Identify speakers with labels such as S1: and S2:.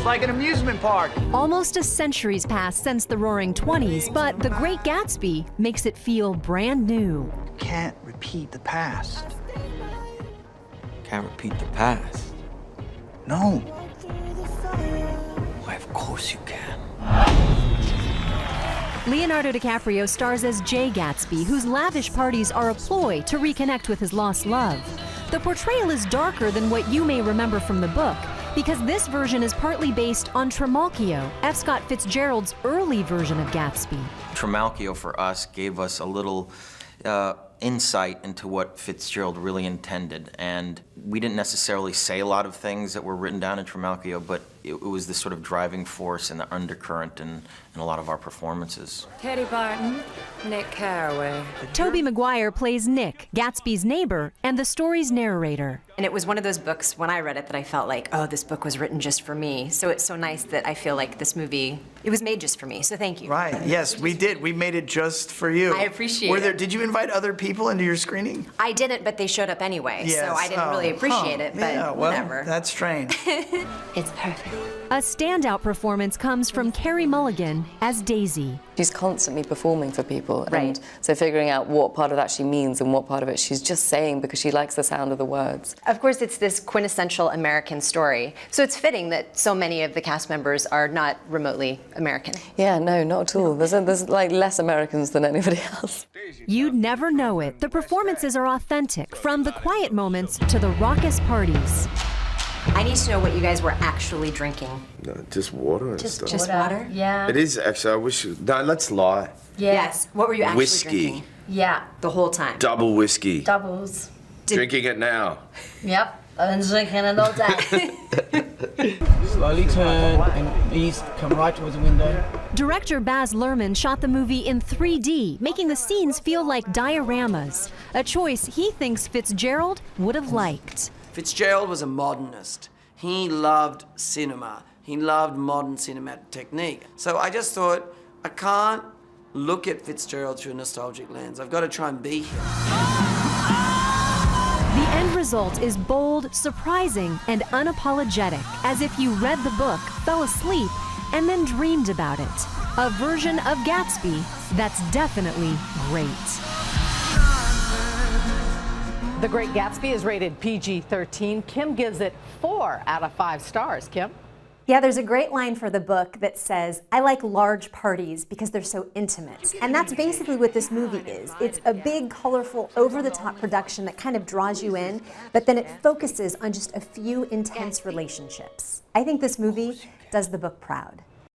S1: like an amusement park.
S2: Almost a century's passed since the Roaring '20s, but The Great Gatsby makes it feel brand new.
S1: Can't repeat the past.
S3: Can't repeat the past.
S1: No.
S3: Why, of course you can.
S2: Leonardo DiCaprio stars as Jay Gatsby, whose lavish parties are a ploy to reconnect with his lost love. The portrayal is darker than what you may remember from the book, because this version is partly based on Trimalchio, F. Scott Fitzgerald's early version of Gatsby.
S3: Trimalchio for us gave us a little insight into what Fitzgerald really intended, and we didn't necessarily say a lot of things that were written down in Trimalchio, but it was this sort of driving force and the undercurrent in a lot of our performances.
S4: Teddy Barton, Nick Carraway.
S2: Tobey Maguire plays Nick, Gatsby's neighbor and the story's narrator.
S5: And it was one of those books, when I read it, that I felt like, oh, this book was written just for me. So it's so nice that I feel like this movie, it was made just for me, so thank you.
S1: Right, yes, we did. We made it just for you.
S5: I appreciate it.
S1: Did you invite other people into your screening?
S5: I didn't, but they showed up anyway,
S1: Yes.
S5: so I didn't really appreciate it, but
S1: yeah, well,
S5: whatever.
S1: That's strange.
S5: It's perfect.
S2: A standout performance comes from Carey Mulligan as Daisy.
S6: She's constantly performing for people,
S5: Right.
S6: and so figuring out what part of that she means and what part of it she's just saying because she likes the sound of the words.
S5: Of course, it's this quintessential American story, so it's fitting that so many of the cast members are not remotely American.
S6: Yeah, no, not at all. There's like less Americans than anybody else.
S2: You'd never know it. The performances are authentic, from the quiet moments to the raucous parties.
S5: I need to know what you guys were actually drinking.
S7: No, just water and stuff.
S5: Just water?
S8: Yeah.
S7: It is actually. I wish. No, let's lie.
S8: Yeah.
S5: Yes. What were you actually
S7: Whiskey.
S5: drinking?
S8: Yeah.
S5: The whole time?
S7: Double whiskey.
S8: Doubles.
S7: Drinking it now.
S8: Yep. I've been drinking it all day.
S9: Slowly turn and east, come right towards the window.
S2: Director Baz Luhrmann shot the movie in 3D, making the scenes feel like dioramas, a choice he thinks Fitzgerald would have liked.
S10: Fitzgerald was a modernist. He loved cinema. He loved modern cinematic technique. So I just thought, I can't look at Fitzgerald through a nostalgic lens. I've got to try and be him.
S2: The end result is bold, surprising, and unapologetic, as if you read the book, fell asleep, and then dreamed about it. A version of Gatsby that's definitely great.
S11: The Great Gatsby is rated PG-13. Kim gives it 4 out of 5 stars. Kim?
S12: Yeah, there's a great line for the book that says, I like large parties because they're so intimate. And that's basically what this movie is. It's a big, colorful, over-the-top production that kind of draws you in, but then it focuses on just a few intense relationships. I think this movie does the book proud.